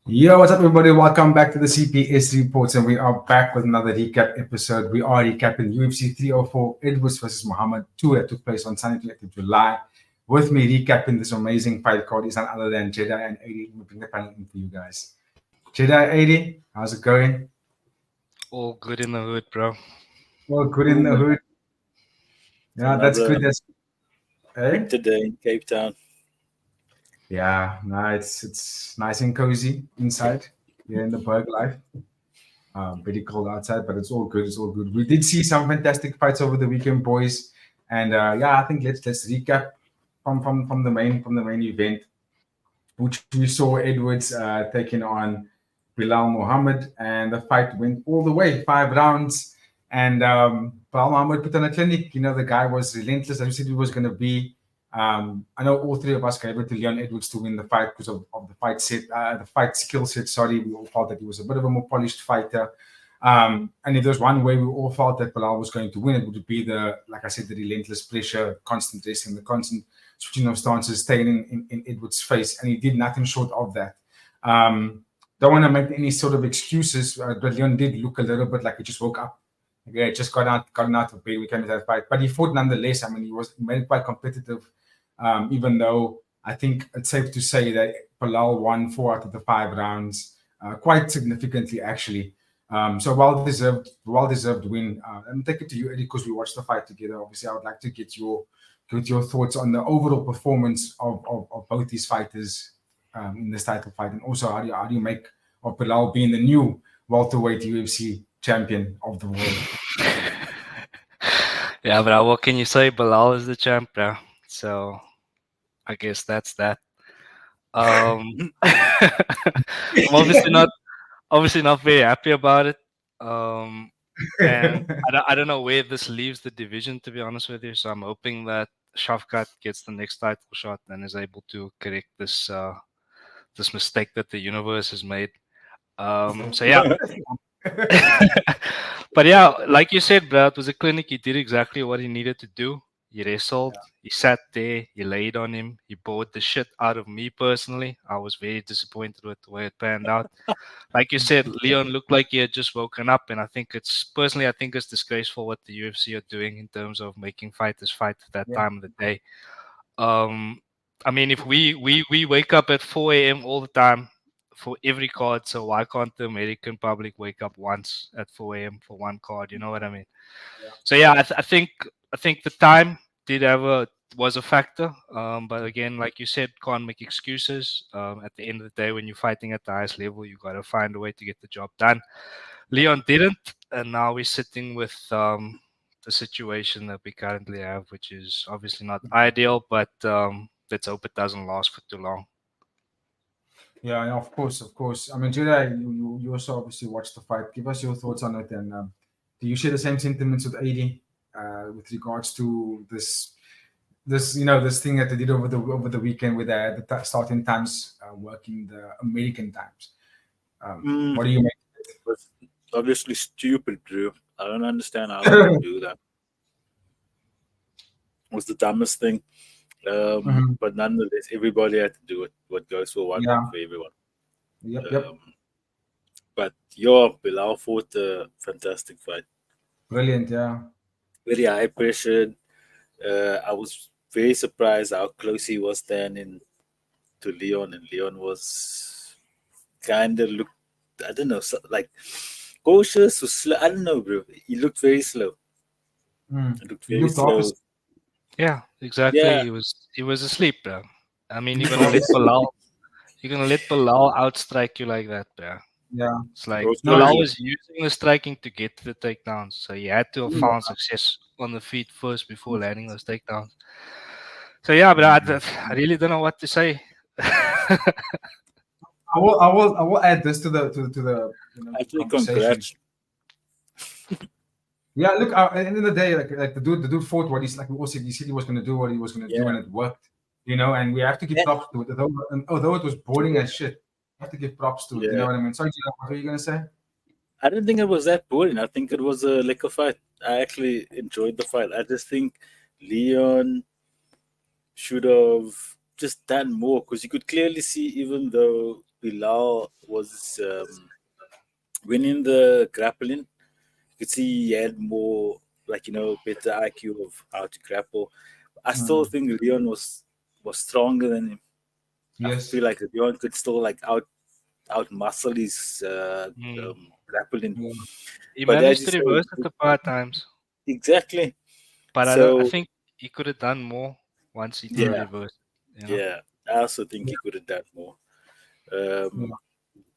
Yo, what's up, everybody? Welcome back to the CPS Reports, and we are back with another recap episode. We are recapping UFC 304 Edwards versus Muhammad 2 that took place on Sunday, 20th of July. With me recapping this amazing fight card is none other than Jedi and 80. We'll bring the panel in for you guys. Jedi 80, how's it going? All good in the hood, bro. Well, good in Cool, the man. hood. Yeah, that's Another good. That's eh? winter day in Cape Town. Yeah, no, it's nice and cozy inside here in the Berg life. Pretty cold outside, but it's all good. It's all good. We did see some fantastic fights over the weekend, boys, and yeah, I think let's recap from the main event, which we saw Edwards taking on Belal Muhammaed, and the fight went all the way 5 rounds. And Belal Muhammaed put on a clinic. You know, the guy was relentless. As we said, he was going to be. I know all three of us gave it to Leon Edwards to win the fight because of the fight set, the fight skill set. Sorry, we all felt that he was a bit of a more polished fighter. And if there's one way we all felt that Belal was going to win, it would be like I said, the relentless pressure, constant racing, the constant switching of stances, staying in Edwards' face, and he did nothing short of that. Don't want to make any sort of excuses, but Leon did look a little bit like he just woke up. Yeah, just gotten out of bed. We came to that fight, but he fought nonetheless. I mean, he made it quite competitive. Even though I think it's safe to say that Belal won 4 out of the 5 rounds, quite significantly actually. So well deserved win. And take it to you, Eddie, because we watched the fight together. Obviously, I would like to get your thoughts on the overall performance of both these fighters in this title fight, and also how do you make of Belal being the new welterweight UFC champion of the world? Yeah, bro. What can you say? Belal is the champ, bro. So I guess that's that. I'm obviously not very happy about it. And I don't know where this leaves the division, to be honest with you. So I'm hoping that Shavkat gets the next title shot and is able to correct this mistake that the universe has made. So yeah. But yeah, like you said, bro, it was a clinic. He did exactly what he needed to do. He wrestled, he sat there, he laid on him, he bored the shit out of me personally. I was very disappointed with the way it panned out. Like you said, Leon looked like he had just woken up, and I think it's disgraceful what the UFC are doing in terms of making fighters fight at that Yeah. time of the day. I mean, if we wake up at 4 a.m. all the time for every card, so why can't the American public wake up once at 4 a.m. for one card? You know what I mean? Yeah. So yeah, I think the time was a factor. But again, like you said, can't make excuses. At the end of the day, when you're fighting at the highest level, you got to find a way to get the job done. Leon didn't, and now we're sitting with the situation that we currently have, which is obviously not ideal, but let's hope it doesn't last for too long. Yeah, of course, of course. I mean, Judah, you also obviously watched the fight. Give us your thoughts on it, and do you share the same sentiments with AD with regards to this thing that they did over the weekend with the starting times working the American times? Mm, What do you make? was obviously stupid, Drew. I don't understand how they could do that. It was the dumbest thing. Mhm. But nonetheless, everybody had to do it. What goes for one, Yeah. went for everyone. Yep. Um, but your Bilal fought a fantastic fight. Brilliant. Yeah. Very high pressured. I was very surprised how close he was standing to Leon, and Leon was kind of looked, I don't know, like cautious or slow. I don't know, bro. He looked very slow. He looked You very looked slow. opposite. Yeah, exactly. Yeah, He was asleep, bro. I mean, You looked opposite. you're gonna let Bilal outstrike you like that, bro. Yeah. It's like it was No. Bilal crazy. was using the striking to get to the takedowns, so he had to have Yeah. found success on the feet first before landing those takedowns. So yeah, but I really don't know what to say. I will add this to the Actually, conversation. congrats. Yeah, look. At the end of the day, like the dude fought what he's like. We all said he said he was going to do what he was going to do, Yeah. and it worked. And we have to give Yeah. props to it. Although it was boring as shit, we have to give props to it. You know Yeah. what I mean? Sorry, Gina, what were you going to say? I didn't think it was that boring. I think it was a liquor fight. I actually enjoyed the fight. I just think Leon should have just done more because you could clearly see, even though Belal was winning the grappling, you could see he had more, like, better IQ of how to grapple. I still think Leon was stronger than him. I Yes. feel like Leon could still like out muscle his grappling. He But as managed you to say, reverse it a paar times, exactly. but I So think he could have done more once he did Yeah. reverse. yeah, I also think he could have done more. Yeah.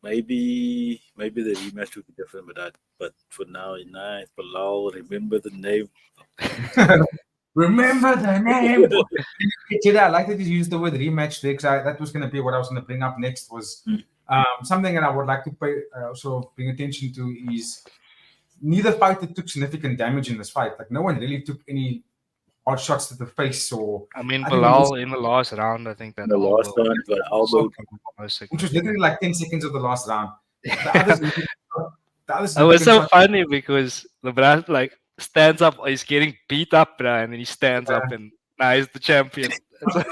Maybe the rematch would be different with that. But for now, Belal, remember the name. Remember the name. I like that you used the word rematch there, 'cause that was going to be what I was going to bring up next. Was something that I would like to pay also bring attention to is neither fighter took significant damage in this fight. Like no one really took any hard shots to the face, or I mean, I think the most, Belal in the last round, I think that The last elbow round, but was elbow. most which was significant. literally like 10 seconds of the last round. The others, the others It was so shot- funny because the Brad like stands up, he's getting beat up, bro, and then he stands up and now he's the champion. It's like,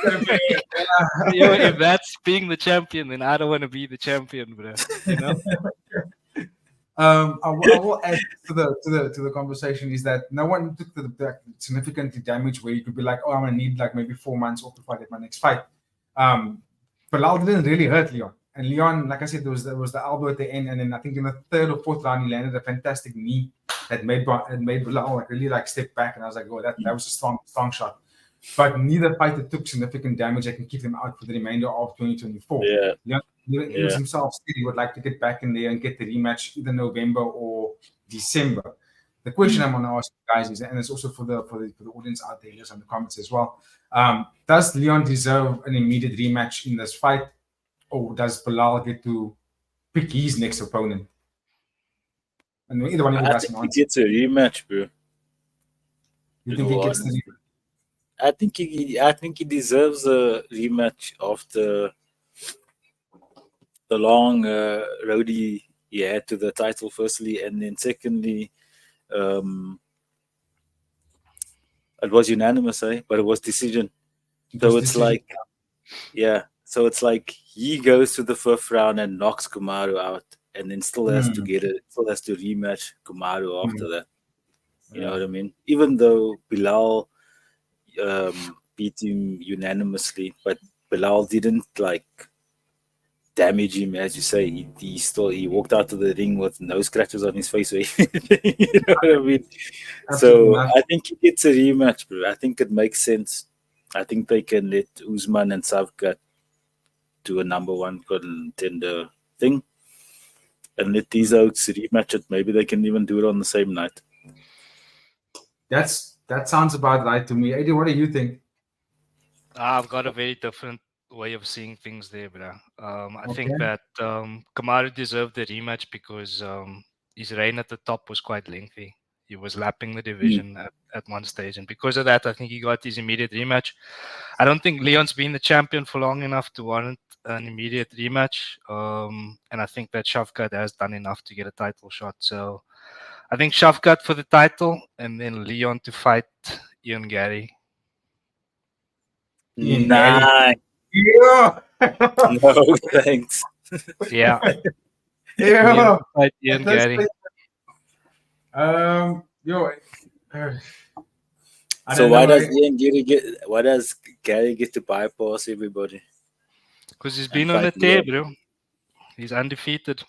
if that's being the champion, then I don't want to be the champion, bro. You know? I will add to the conversation is that no one took the significant damage where you could be like, oh, I'm gonna need like maybe 4 months off to fight at my next fight. Belal didn't really hurt Leon, and Leon, like I said, there was the elbow at the end, and then I think in the third or fourth round he landed a fantastic knee that made Belal like really like step back, and I was like, oh, that was a strong shot. But neither fighter took significant damage that can keep him out for the remainder of 2024. Yeah. He was himself said he would like to get back in there and get the rematch either November or December. The question I'm going to ask you guys is, and it's also for the audience out there, just in the comments as well. Does Leon deserve an immediate rematch in this fight, or does Belal get to pick his next opponent? And either one of you I guys think can he answer. gets a rematch, bro. You think he gets the rematch? I think he deserves a rematch after the long road he had to the title, firstly, and then secondly, it was unanimous, but it was decision. So it's like, so it's like he goes to the fifth round and knocks Kamaru out, and then still has to rematch Kamaru after that. You know what I mean? Even though Belal beat him unanimously, but Belal didn't like damage him, as you say. He walked out of the ring with no scratches on his face or anything. You know what I mean? Absolutely So not. I think he gets a rematch, bro. I think it makes sense. I think they can let Usman and Savkat do a number one contender thing and let these oaks rematch it. Maybe they can even do it on the same night. That sounds about right to me. Eddie, what do you think? I've got a very different way of seeing things there, bro. I think that Kamaru deserved the rematch because his reign at the top was quite lengthy. He was lapping the division at one stage, and because of that, I think he got his immediate rematch. I don't think Leon's been the champion for long enough to warrant an immediate rematch, and I think that Shavkat has done enough to get a title shot. So I think Shavkat for the title, and then Leon to fight Ian Gary. Nah, Yeah. no thanks. Yeah. Yeah. Fight Ian Gary. So why does Gary get to bypass everybody? Because he's been on a tear, bro. He's undefeated.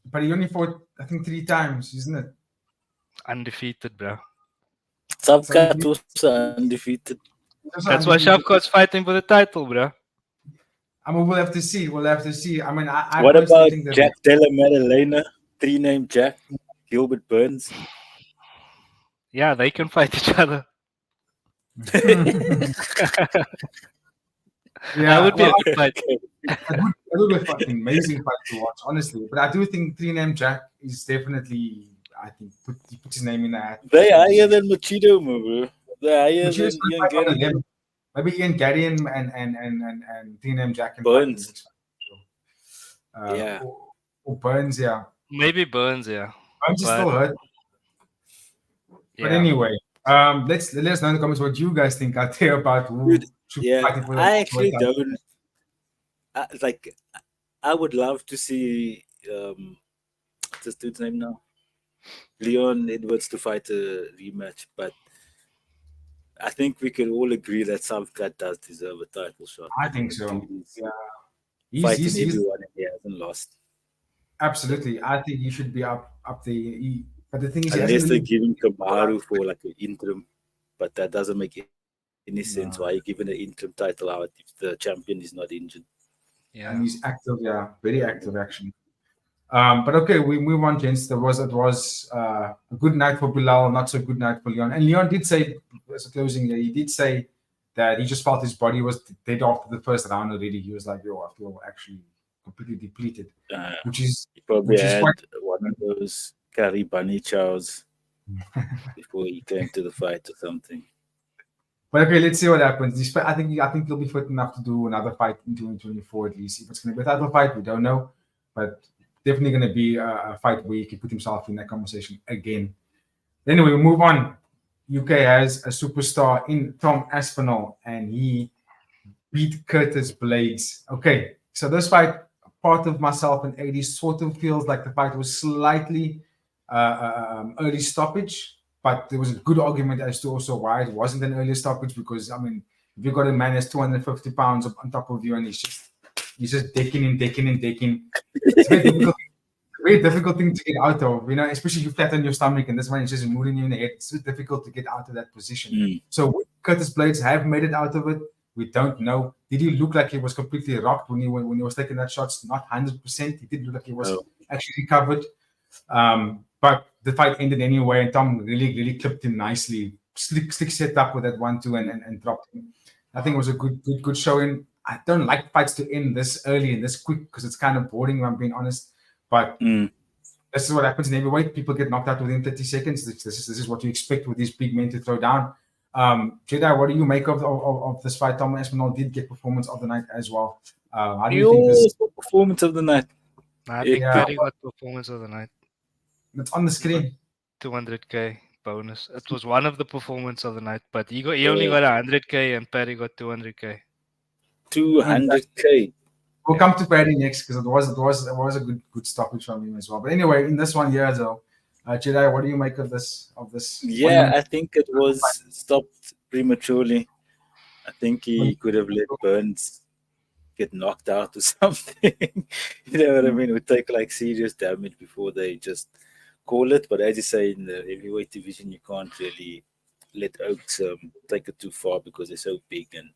But he only fought, I think, 3 times, isn't it? Undefeated, bro. Savkat was undefeated. That's why Shavkat's fighting for the title, bro. I mean, we'll have to see. I mean, I What personally about think that Jack Della Maddalena, 3-name Jack, Gilbert Burns? Yeah, they can fight each other. Yeah, that would be a good fight. It would be a fucking amazing fight to watch, honestly. But I do think 3-name Jack is definitely, I think, he puts his name in that. They higher than Machido, bro. They higher than Ian Gary. Maybe Ian Gary and 3-name Jack and Burns. Or Burns, yeah. Maybe Burns, yeah. Burns is still hurt. Yeah. But anyway, let us know in the comments what you guys think out there about who should be fighting for the I actually don't. I would love to see what's this dude's name now? Leon Edwards to fight a rematch, but I think we can all agree that Southcutt does deserve a title shot. I think The so. dude is Yeah, fighting he's everyone and he hasn't lost. absolutely. I think he should be up there. But the thing is, he hasn't Unless they're really. giving Kamaru for like an interim, but that doesn't make any sense. No. Why are you giving an interim title out if the champion is not injured? Yeah. And he's active. Yeah, very active actually. But okay, we move on, gents. It was a good night for Bilal, not so good night for Leon. And Leon did say, as a closing, he did say that he just felt his body was dead after the first round already. He was like, "Yo, I feel actually completely depleted," which is He probably which is had quite. one of those curry bunny chows before he came to the fight or something. But okay, let's see what happens. I think he'll be fit enough to do another fight in 2024 at least. If it's going to be a title fight, we don't know, but definitely going to be a fight where he can put himself in that conversation again. Anyway, we move on. UK has a superstar in Tom Aspinall, and he beat Curtis Blaydes. Okay, so this fight, part of myself and AD sort of feels like the fight was slightly early stoppage, but there was a good argument as to also why it wasn't an early stoppage. Because I mean, if you got a man that's 250 pounds on top of you and he's just decking and decking and decking, it's very difficult thing to get out of, especially if you flat on your stomach and this one is just moving you in the head. It's so difficult to get out of that position. So would Curtis Blaydes have made it out of it? We don't know. Did he look like he was completely rocked when he was taking that shots? Not 100%. He did look like he was actually recovered. But the fight ended anyway, and Tom really clipped him nicely. Slick set up with that 1-2 and dropped him. I think it was a good showing. I don't like fights to end this early and this quick because it's kind of boring, if I'm being honest. But this is what happens in heavyweight. People get knocked out within 30 seconds. This is what you expect with these big men to throw down. Jedi, what do you make of this fight? Tom Aspinall did get performance of the night as well. How do you think this? Performance of the night? I think Paddy got performance of the night. It's on the screen. 200k bonus. It was one of the performance of the night, but he only got 100k and Paddy got 200k. 200k. We'll come to Paddy next because it was a good stoppage from him as well. But anyway, in this one here, though, Jedi, what do you make of this? Yeah, I think it was stopped prematurely. I think he could have let Burns get knocked out or something. You know what I mean? It would take like serious damage before they just call it. But as you say, in the heavyweight division, you can't really let Oaks take it too far because they're so big, and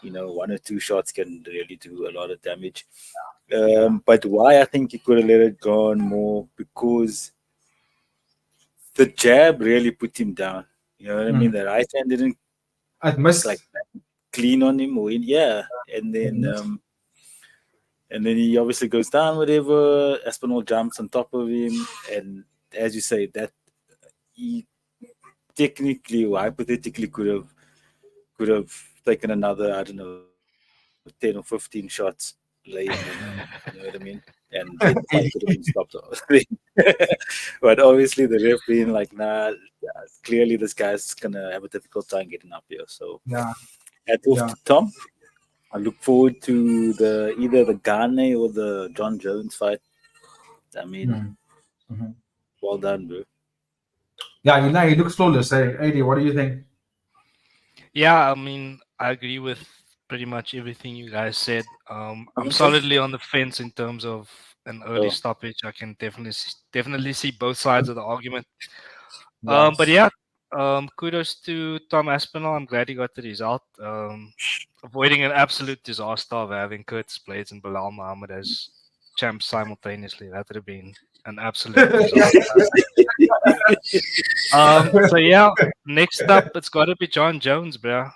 one or two shots can really do a lot of damage. But why I think he could have let it go on more, because the jab really put him down. You know what I mean? The right hand didn't like clean on him, and then he obviously goes down, whatever. Aspinall jumps on top of him, and as you say, that he technically or hypothetically could have taken another, I don't know, 10 or 15 shots laying him, you know what I mean? And then the fight could have been stopped. But obviously the ref being like, nah, clearly this guy's gonna have a difficult time getting up here. So at to Tom. I look forward to either the Gane or the John Jones fight. I mean, well done, bro. Yeah, he looks flawless. Hey, AD, what do you think? Yeah, I mean, I agree with pretty much everything you guys said. I'm solidly on the fence in terms of an early stoppage. I can definitely see both sides of the argument. Yes. But yeah, kudos to Tom Aspinall. I'm glad he got the result. Avoiding an absolute disaster of having Curtis Blaydes and Belal Muhammaed as champs simultaneously. That would have been an absolute disaster. So yeah, next up it's got to be John Jones, bro.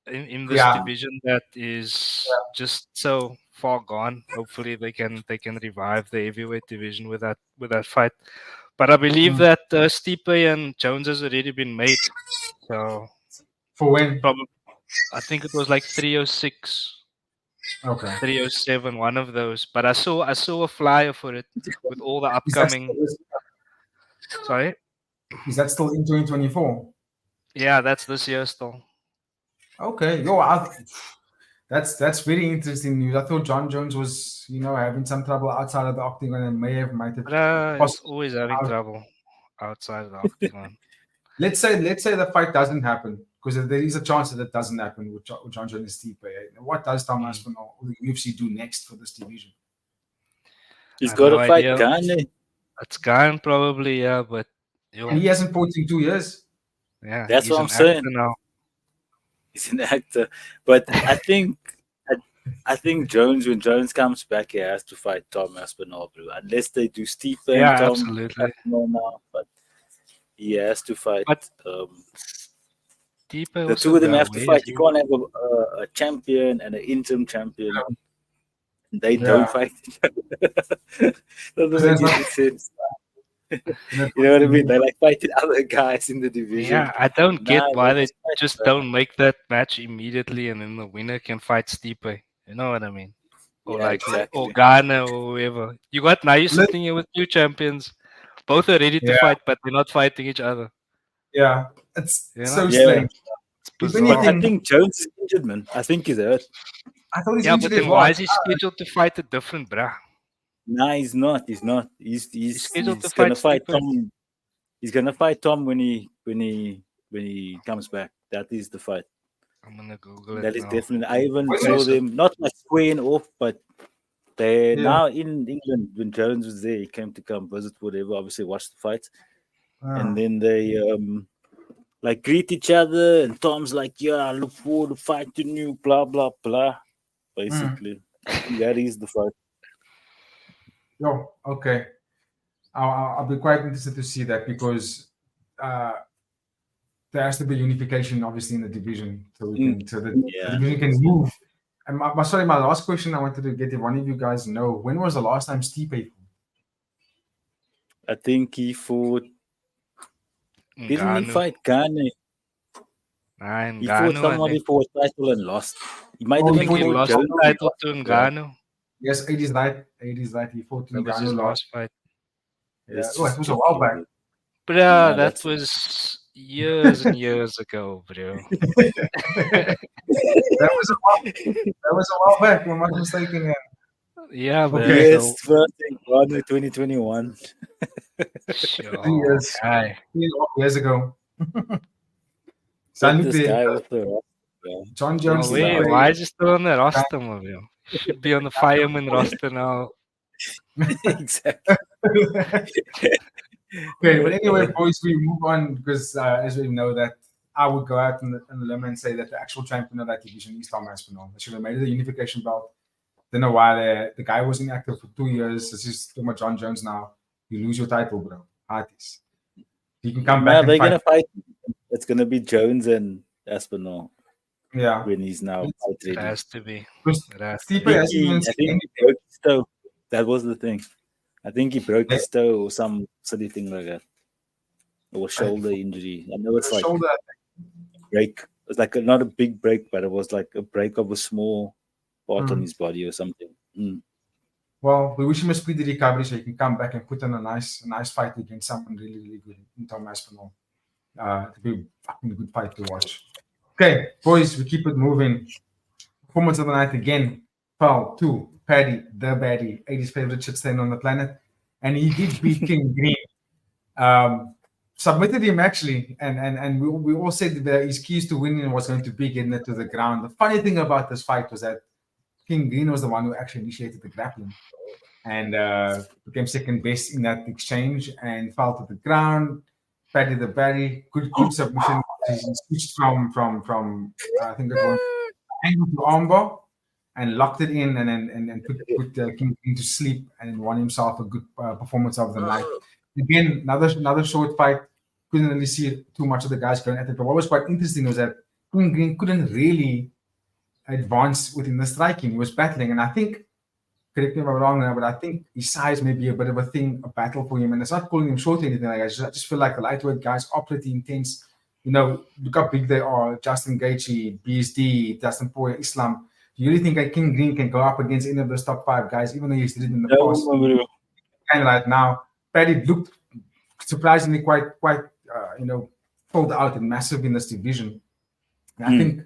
In this division that is just so far gone. Hopefully they can revive the heavyweight division with that fight. But I believe that Stipe and Jones has already been made. So for when? Probably, I think it was like 306. Okay. 307, one of those. But I saw a flyer for it with all the upcoming. Sorry. Is that still in 2024? Yeah, that's this year still. Okay. That's very interesting news. I thought John Jones was, having some trouble outside of the octagon and might have But he's possibly always having out. trouble outside of the octagon. Let's say the fight doesn't happen, because there is a chance that it doesn't happen with John Jones and Stipe. What does Tom Aspinall or the UFC do next for this division? He's I got have to no fight idea. Gane. It's Gane probably, yeah, but And he hasn't fought in 2 years. yeah, That's he's what an I'm saying. actor now. He's an actor, but I think Jones, when Jones comes back, he has to fight Tom Aspinall, bro. Unless they do Stipe and Yeah, Tom absolutely. Aspinall now, but he has to fight. But The Stipe also, two of them bro, have to where fight. is You he? can't have a champion and an interim champion. They Yeah. don't fight each other. Doesn't make any sense. You You know what I mean? They like fighting other guys in the division. Yeah, I don't get Nah, why they they fight, just bro. don't make that match immediately and then the winner can fight Stipe. You know what I mean? Or Yeah, or exactly. Ghana or whoever. Now you're sitting here with two champions. Both are ready to Yeah. fight, but they're not fighting each other. Yeah, it's You know? so Yeah. strange. It's If bizarre. But I anything, think Jones is injured, man. I think he's hurt. I thought he's Yeah, injured but as then well. why is he scheduled to fight a different bruh? Nah, he's not. He's not. He's scheduled to gonna fight fight Stipe. Tom. He's gonna fight Tom when he comes back. That is the fight. I'm gonna Google That it is now. definitely. I even Wait, saw so- them not like squaring off, but they Yeah. now in England when Jones was there, he came to come visit, whatever. Obviously, watch the fight, and then they like greet each other, and Tom's like, "Yeah, I look forward to fighting you." Blah blah blah. Basically, I think that is the fight. Okay. I'll be quite interested to see that, because there has to be unification, obviously, in the division, so the Yeah. division can move. And my last question I wanted to get, if one of you guys know, when was the last time Stipe fought? I think he fought. Didn't he Ngannou. fight Gane? Nah, He fought Ngannou, I somebody think. for a title and lost. He might Oh, have he been fought He fought lost Jones. the title to Yeah. Ngannou. Yes, 80s right. 80s right. He fought That was his Ngannou last fight. Yeah. Let's Oh, it just was a check while here. back. But Nah, that that's- was years and years ago, bro. That was a while back. I'm not mistaken. Yeah, but Okay. Yes, first in Ghana 2021. Sure. 3 years. Okay. 3 years ago. Check Salute this there. guy with the roster. John Jones. Oh, wait, Stipe. why is he still on the roster, my bro? Should be on the fireman roster now. Exactly. Okay, but anyway, boys, we move on, because as we know that I would go out on the limb and say that the actual champion of that division is Tom Aspinall. They should have made it a unification belt. Don't know why the guy was inactive for 2 years. This is talking about John Jones now. You lose your title, bro. Artist. You can come Now back they're and fight. gonna fight. It's gonna be Jones and Aspinall Yeah. when he's now fight It ready. has to be. Because It has to Stipe be. hasn't even I seen think any. he broke his toe. That was the thing. I think he broke Yeah. his toe or some silly thing like that. Or shoulder injury. I know it's like shoulder. break. It's like not a big break, but it was like a break of a small part on his body or something. Well, we wish him a speedy recovery so he can come back and put on a nice fight against someone really, really good in Tom Aspinall. It'll be a fucking good fight to watch. Okay, boys, we keep it moving. Performance of the night again fell to Paddy, the baddie, 80's favorite shit stain on the planet. And he did beat King Green. Submitted him actually, and we all said that his keys to winning was going to be getting it to the ground. The funny thing about this fight was that King Green was the one who actually initiated the grappling and became second best in that exchange and fell to the ground. Paddy the Barry, good submission. He switched from I think it was angle to armbar and locked it in and put King Green to sleep and won himself a good performance of the night. Again, another short fight. Couldn't really see too much of the guys going at it. But what was quite interesting was that King Green couldn't really advance within the striking. He was battling, and I think, correct me if I'm wrong now, but I think his size may be a bit of a battle for him. And it's not calling him short or anything like that. I just feel like the lightweight guys are pretty intense. You know, look how big they are. Justin Gaethje, BSD, Dustin Poirier, Islam. Do you really think that King Green can go up against any of those top 5 guys, even though he's did it in the past? Kind of right now, Paddy looked surprisingly quite filled out and massive in this division. And I think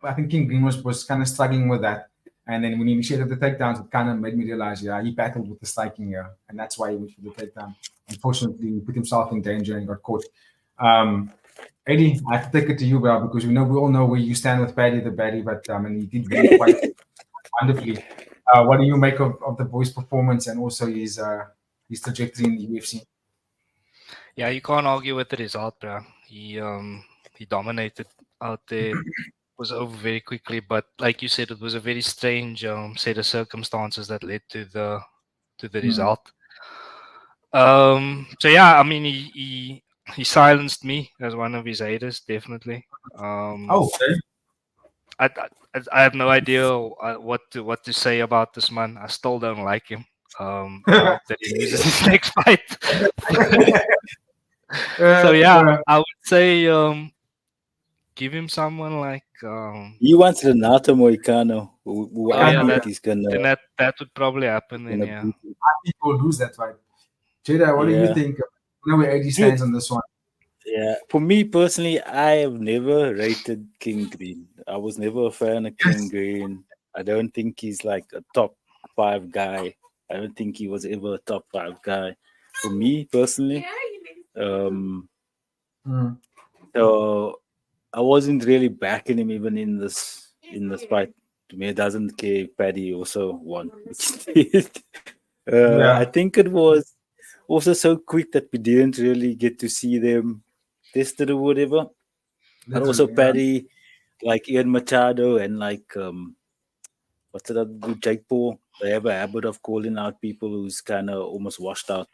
I think King Green was kind of struggling with that. And then when he initiated the takedowns, it kind of made me realize, yeah, he battled with the striking here, and that's why he went for the takedown. Unfortunately, he put himself in danger and got caught. Eddie, I have to take it to you, bro, because we all know where you stand with Paddy the Baddy, but and he did really quite wonderfully. What do you make of the boy's performance and also his trajectory in the UFC? Yeah, you can't argue with the result, bro. He dominated out there. Was over very quickly, but like you said, it was a very strange set of circumstances that led to the result. So yeah, I mean, he silenced me as one of his haters, definitely. Okay. I have no idea what to say about this man. I still don't like him. I hope that he loses his next fight. So yeah, I would say give him someone like he wants Renato Moicano, who I think he's gonna. And that would probably happen then. Yeah, I think we'll lose that fight. Jada, what do you think? No, where AD stands on this one. Yeah, for me personally, I have never rated King Green. I was never a fan of King Green. I don't think he's like a top 5 guy. I don't think he was ever a top 5 guy. For me personally, so I wasn't really backing him even in this fight. To me, it doesn't care if Paddy also won. I think it was also so quick that we didn't really get to see them tested or whatever. And also Paddy, like Ian Machado and like what's that other dude, Jake Paul, they have a habit of calling out people who's kind of almost washed out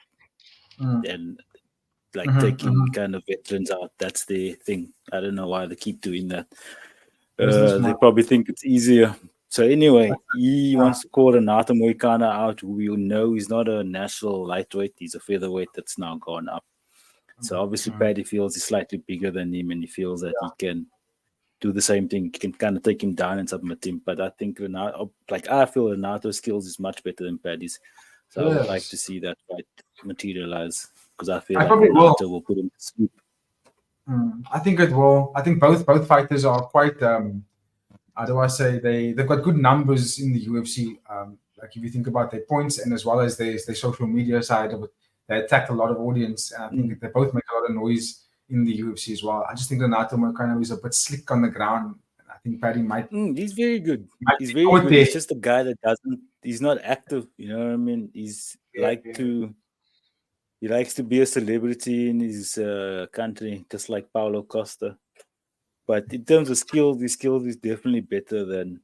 and like taking kind of veterans out. That's their thing. I don't know why they keep doing that. They probably think it's easier. So anyway, he wants to call Renato Moicano out, who we know is not a national lightweight. He's a featherweight that's now gone up. So obviously Paddy feels he's slightly bigger than him and he feels that he can do the same thing. He can kind of take him down and submit him. But I think I feel Renato's skills is much better than Paddy's. So I would like to see that fight materialize because I feel like Renato will put him to sleep. I think it will. I think both fighters are quite how do I say, they've got good numbers in the UFC. Like if you think about their points and as well as their social media side of it, they attack a lot of audience. And I think they both make a lot of noise in the UFC as well. I just think Renato Moicano is a bit slick on the ground. And I think Paddy might. He's very good. He's very good. He's just a guy that he's not active. You know what I mean? He likes to be a celebrity in his country, just like Paulo Costa. But in terms of skills, his skills is definitely better than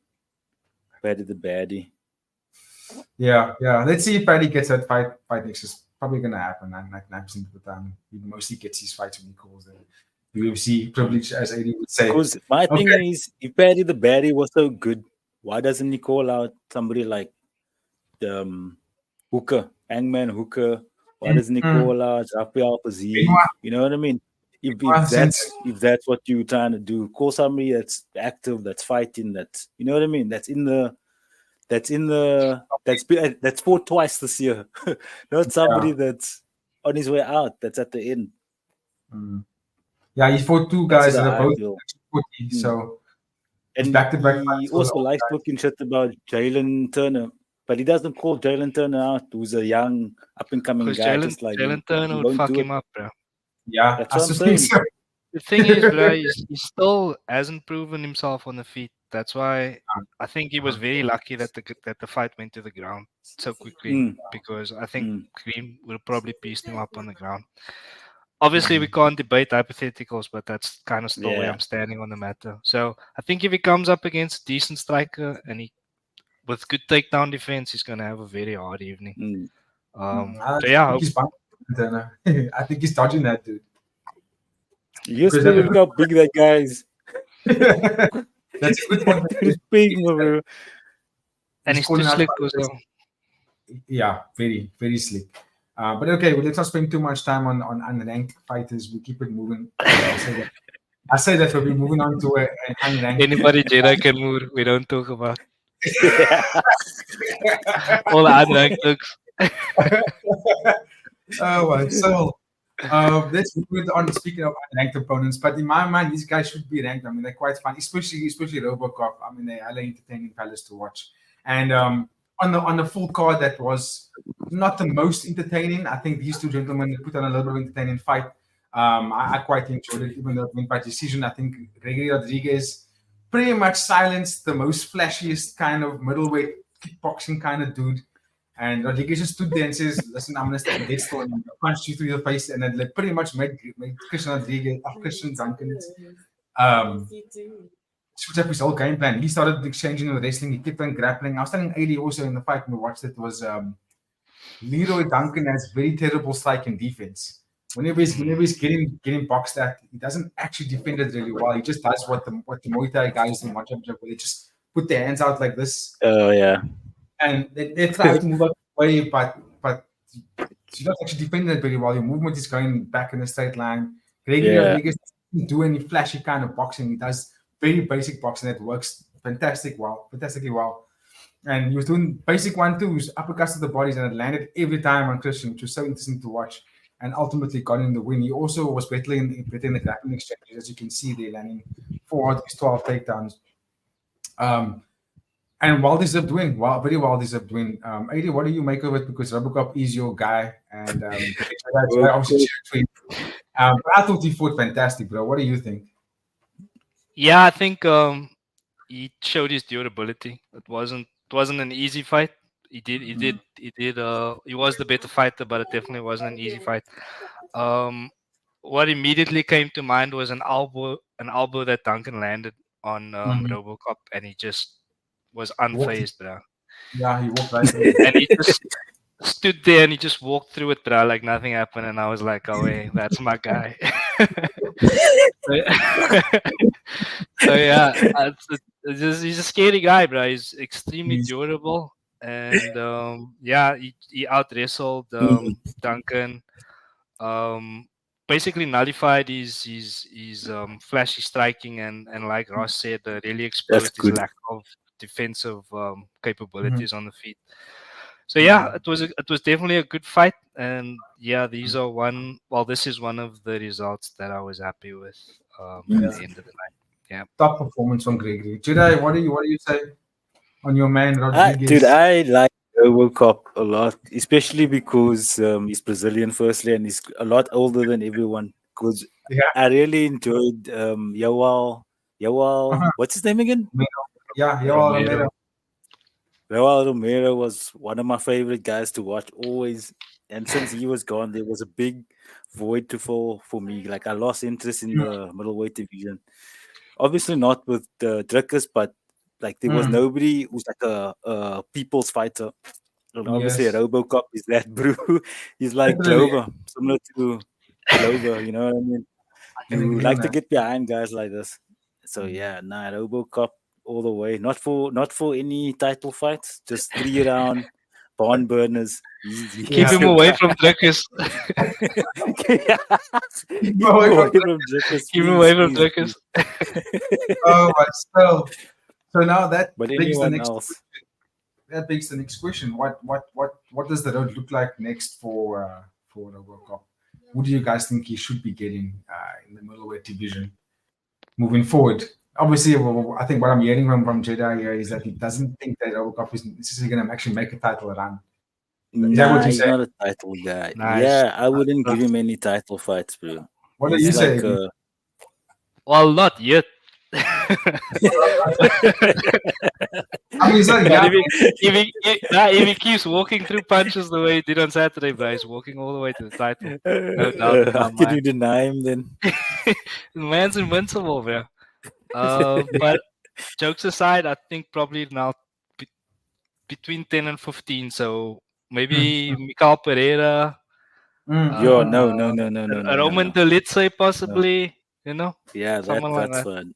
Paddy the Baddie. Yeah. Let's see if Paddy gets that fight next. It's probably going to happen 99% of the time. He mostly gets his fights when he calls the UFC privilege, as AD would say. Because my thing is, if Paddy the Baddie was so good, why doesn't he call out somebody like Hooker, Hangman Hooker? Why doesn't he call out Rafael Fazil? You know what I mean? If that's what you're trying to do, call somebody that's active, that's fighting, that's, you know what I mean? That's fought twice this year. Not somebody that's on his way out, that's at the end. Yeah, he fought 2 guys that are both 40, so and back-to-back. He also likes talking shit about Jalen Turner, but he doesn't call Jalen Turner out, who's a young up-and-coming guy. Jalen Turner would fuck him up, bro. Yeah, that's what I'm saying. So. The thing is, bro, he still hasn't proven himself on the feet. That's why I think he was very lucky that the fight went to the ground so quickly because I think Green would have probably pieced him up on the ground. Obviously, we can't debate hypotheticals, but that's kind of still where I'm standing on the matter. So I think if he comes up against a decent striker and with good takedown defense, he's going to have a very hard evening. I think he's dodging that, dude. Yes, look how big that guy is. That's a good point. He's big, bro. And he's too slick as well. Yeah, very, very slick. But okay, let's not spend too much time on unranked fighters. We keep it moving. I say that we'll be moving on to an unranked. Anybody Jedi can move. We don't talk about. All the unranked looks. So Let's move on. Speaking of ranked opponents, but in my mind, these guys should be ranked. I mean, they're quite fun, especially RoboCop. I mean, they are entertaining fellas to watch. And on the full card, that was not the most entertaining. I think these two gentlemen put on a little bit of entertaining fight. I quite enjoyed it, even though it went by decision. I think Gregory Rodriguez pretty much silenced the most flashiest kind of middleweight kickboxing kind of dude. And Rodriguez just stood there and says, "Listen, I'm gonna stand dead still and punch you through the face," and then like pretty much made Christian Duncan switch up his whole game plan. He started exchanging with wrestling. He kept on grappling. I was telling AD also in the fight when we watched it was Leroy Duncan has very terrible strike and defense. Whenever he's getting boxed at, he doesn't actually defend it really well. He just does what the Muay Thai guys in one championship where they just put their hands out like this. Oh yeah. And they try to move out of the way, but you're not actually defending it very well. Your movement is going back in a straight line. Gregory Rodriguez doesn't do any flashy kind of boxing. He does very basic boxing that works fantastically well. And he was doing basic 1-2s, uppercuts to the bodies, and it landed every time on Christian, which was so interesting to watch. And ultimately got in the win. He also was better in the grappling exchanges, as you can see there, landing 4 out of his 12 takedowns. And well deserved win. Very well deserved win. AD, what do you make of it? Because RoboCop is your guy, and obviously but I thought he fought fantastic, bro. What do you think? Yeah, I think he showed his durability. It wasn't an easy fight. He was the better fighter, but it definitely wasn't an easy fight. What immediately came to mind was an elbow that Duncan landed on RoboCop, and he just was unfazed, bro. Yeah, he walked right through and he just stood there and he just walked through it, bro, like nothing happened. And I was like, oh, hey, that's my guy. So yeah, he's a scary guy, bro. He's extremely durable, and he out wrestled Duncan. Basically nullified his flashy striking, and like Ross said, really exposed his lack of defensive capabilities on the feet. So yeah, it was definitely a good fight, and yeah, this is one of the results that I was happy with at the end of the night. Yeah, top performance from Gregory. Jedi, what do you say on your man Rodriguez? Dude, I like RoboCop a lot, especially because he's Brazilian firstly, and he's a lot older than everyone. Because I really enjoyed Yoel. What's his name again? Yoel Romero. Belal Muhammaed was one of my favorite guys to watch always, and since he was gone, there was a big void to fill for me. Like I lost interest in the middleweight division. Obviously not with the Druckers, but like there was nobody who's like a people's fighter. And obviously RoboCop is that brew. He's like Glover, similar to Glover, you know what I mean? You like to get behind guys like this. So yeah, RoboCop all the way. Not for any title fights, just 3-round barn burners. Keep him away from Druckers. Keep him away from Druckers. Oh, but still. So now that begs the next question. What does the road look like next for RoboCop? Who do you guys think he should be getting in the middleweight division moving forward? Obviously, I think what I'm hearing from Jedi here is that he doesn't think that RoboCop is necessarily going to actually make a title run. He's not a title guy. Nice. Yeah, I wouldn't give him any title fights, bro. What do you say? Well, not yet. I mean, he's not if he keeps walking through punches the way he did on Saturday, bro, he's walking all the way to the title. No doubt. How can you deny him then? The man's invincible, bro. But jokes aside, I think probably now between 10 and 15. So maybe Mikael Pereira. No. Roman Dolitze possibly. You know? Yeah, that's fun.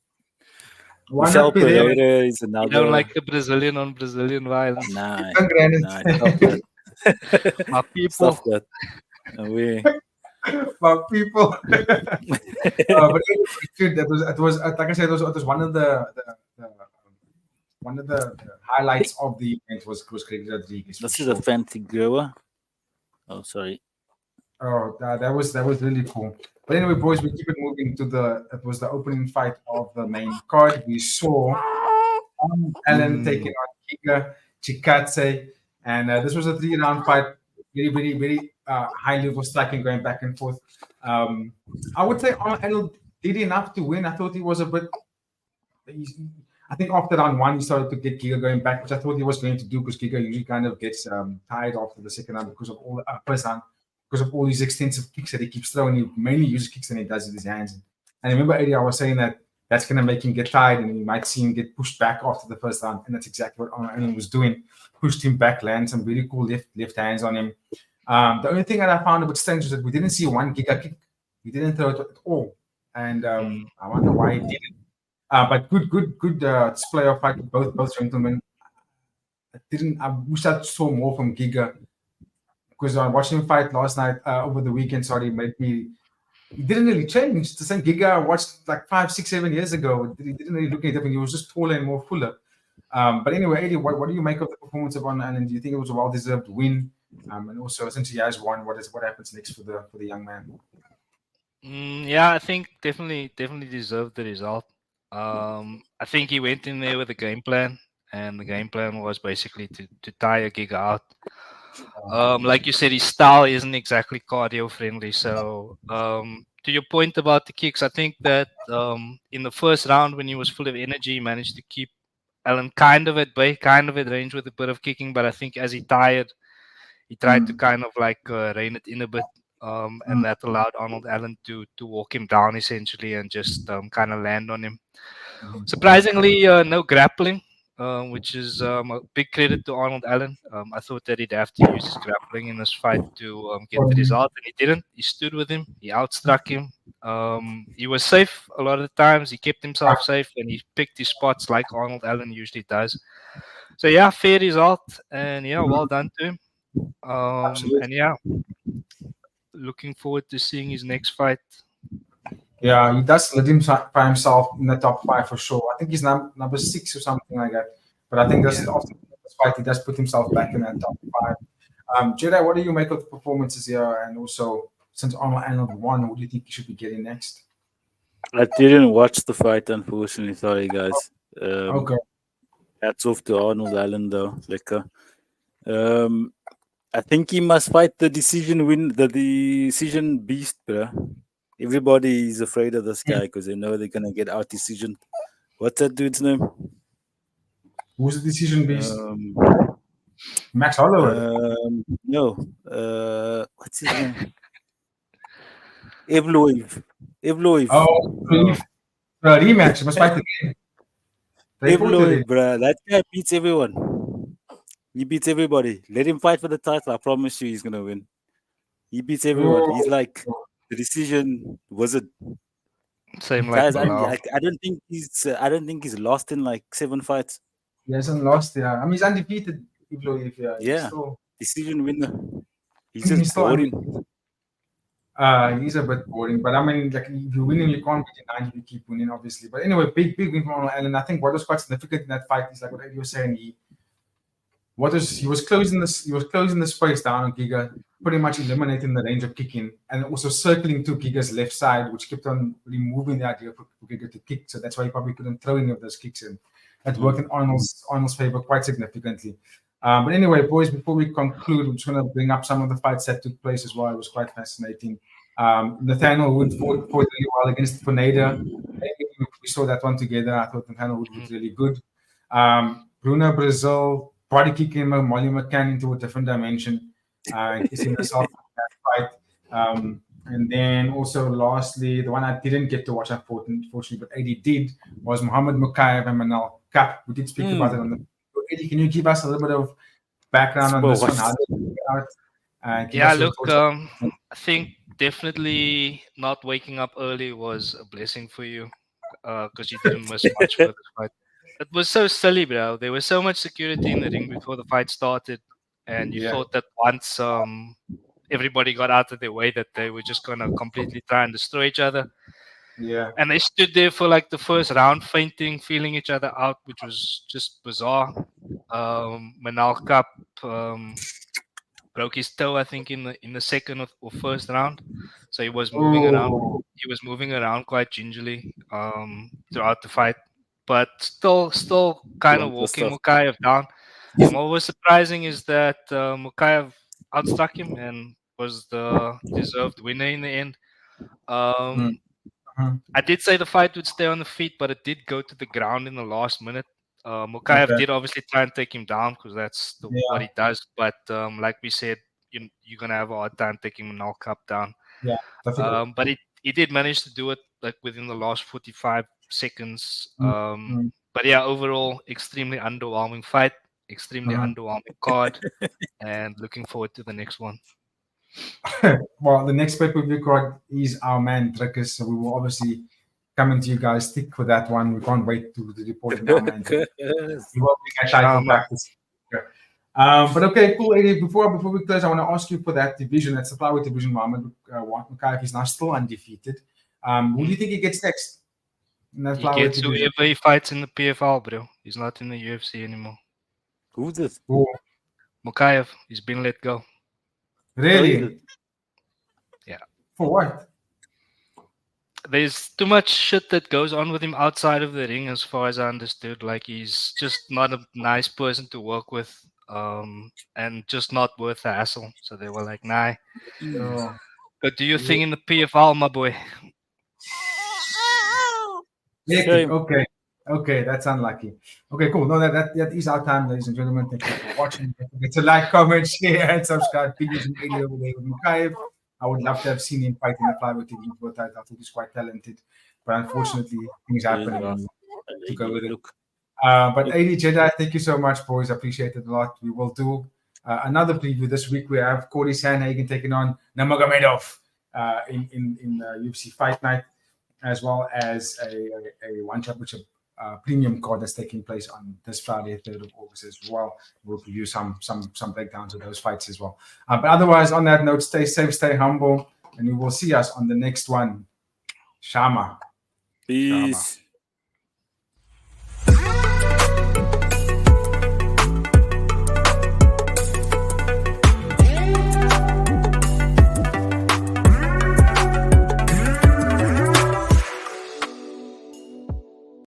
Mikael Pereira is another. You don't like the Brazilian on Brazilian violence. Nah. My people. Stop that. My people. But it was like I said, it was one of the highlights of the event was Gregory Rodriguez. This is a fancy grower. Oh, sorry. Oh, that was really cool. But anyway, boys, we keep it moving to it was the opening fight of the main card. We saw Allen taking on Giga Chikadze, and this was a 3-round fight. Very high level striking going back and forth. I would say Allen did enough to win. I thought he was a bit. I think after round 1, he started to get Giga going back, which I thought he was going to do because Giga usually kind of gets tired after the second round because of all first round because of all these extensive kicks that he keeps throwing. He mainly uses kicks than he does with his hands. And I remember earlier I was saying that that's going to make him get tired and you might see him get pushed back after the first round. And that's exactly what Allen was doing. Pushed him back, landed some really cool left hands on him. The only thing that I found a bit strange was that we didn't see one Giga kick. He didn't throw it at all. And I wonder why he didn't. But good display of fight with both gentlemen. I wish I saw more from Giga because I watched him fight last night over the weekend. Sorry, he didn't really change. It's the same Giga I watched like 5, 6, 7 years ago. He didn't really look any different. He was just taller and more fuller. But anyway, Eddie, what do you make of the performance of Arnold Allen? Do you think it was a well-deserved win? And also, since he has won, what happens next for the young man? Yeah, I think definitely deserved the result. I think he went in there with a game plan, and the game plan was basically to tire Giga out. Like you said, his style isn't exactly cardio friendly. So, to your point about the kicks, I think that in the first round when he was full of energy, he managed to keep Allen kind of at bay, kind of at range with a bit of kicking. But I think as he tired, he tried to kind of like rein it in a bit. And that allowed Arnold Allen to walk him down essentially and just kind of land on him. Surprisingly, no grappling, which is a big credit to Arnold Allen. I thought that he'd have to use his grappling in this fight to get the result, and he didn't. He stood with him. He outstruck him. He was safe a lot of the times. He kept himself safe, and he picked his spots like Arnold Allen usually does. So, yeah, fair result, and, yeah, well done to him. And, yeah, looking forward to seeing his next fight. Yeah, he does solidify himself in the top 5 for sure. I think he's number 6 or something like that. But I think that's after this fight, he does put himself back in that top 5. Jedi, what do you make of the performances here? And also, since Arnold Allen won, what do you think he should be getting next? I didn't watch the fight, unfortunately. Sorry, guys. Okay. Hats off to Arnold Allen, though. Lekker. I think he must fight the decision beast, bro. Everybody is afraid of this guy because they know they're gonna get out decision. What's that dude's name? Who's the decision beast? Max Holloway. No. What's his name? Evloev. Oh, rematch. He must fight again. Evloev, bro. That guy beats everyone. He beats everybody. Let him fight for the title. I promise you, he's gonna win. He beats everyone. He's like the decision wizard. Same Guys, like I don't think he's lost in like 7 fights. He hasn't lost. Yeah, I mean he's undefeated. Yeah, decision winner. He's just boring. He's a bit boring, but I mean, like if you're winning, you can't be denied. You keep winning, obviously. But anyway, big win from Arnold Allen. I think what was quite significant in that fight is like what you were saying. He was closing the space down on Giga, pretty much eliminating the range of kicking, and also circling to Giga's left side, which kept on removing the idea for Giga to kick. So that's why he probably couldn't throw any of those kicks in. That worked in Arnold's favor quite significantly. But anyway, boys, before we conclude, we're just going to bring up some of the fights that took place as well. It was quite fascinating. Nathaniel Wood fought really well against Pineda. We saw that one together. I thought Nathaniel Wood was really good. Bruno Brazil body kicking Molly McCann into a different dimension. Kissing herself in that fight. And then also, lastly, the one I didn't get to watch, unfortunately, but Eddie did, was Muhammad Mukayev and Manal Cup. We did speak about it on the. Eddie, can you give us a little bit of background on this one? How did it out? Yeah, look, I think definitely not waking up early was a blessing for you because you didn't miss much for the fight. It was so silly, bro. There was so much security in the ring before the fight started, and you thought that once everybody got out of their way that they were just going to completely try and destroy each other. Yeah. And they stood there for like the first round, fainting, feeling each other out, which was just bizarre. Manal Cup, broke his toe, I think, in the second or first round. So he was moving around. Oh, He was moving around quite gingerly throughout the fight, but still kind of Blunt was walking tough. Mukayev down. And what was surprising is that Mukayev outstruck him and was the deserved winner in the end. mm, I did say the fight would stay on the feet, but it did go to the ground in the last minute. Mukayev okay. did obviously try and take him down because that's what Yeah, he does. But like we said, you're gonna have a hard time taking a knockout down. yeah, difficult. But he did manage to do it like within the last 45 seconds. Mm, mm, But yeah, overall, extremely underwhelming fight, extremely uh-huh. underwhelming card, and looking forward to the next one. Well, the next pay-per-view card is our man Drikkers, so we will obviously coming to you guys. Stick with that one. We can't wait to report our man. We will be at title Shama. practice. Okay. But okay, cool. Eddie, before we close, I want to ask you for that division, that's the flyweight division. Muhammad Mukayev is now still undefeated. Who do you think he gets next in that He flyweight gets division? whoever he fights in the PFL, bro. He's not in the UFC anymore. Who's this? Oh, Mukayev, he's been let go. really? Yeah. For what? There's too much shit that goes on with him outside of the ring, as far as I understood. Like, he's just not a nice person to work with, and just not worth the hassle. So they were like, nah. Oh, Go do your thing in the PFL, my boy. okay, okay, that's unlucky. Okay, cool. No, that is our time, ladies and gentlemen. Thank you for watching. Don't forget to like, comment, share, and subscribe. Big news from Eddie over there with Mukayev. I would love to have seen him fight in the flyweight division for a title. I think he's quite talented, but unfortunately, things happen and to go with it. But AD Jedi, thank you so much, boys. I appreciate it a lot. We will do another preview this week. We have Cody Sandhagen taking on Nurmagomedov in UFC Fight Night, as well as a one championship premium card that's taking place on this Friday, 3rd of August as well. We'll give you some breakdowns of those fights as well. But otherwise, on that note, stay safe, stay humble, and we will see us on the next one. Shama. Peace.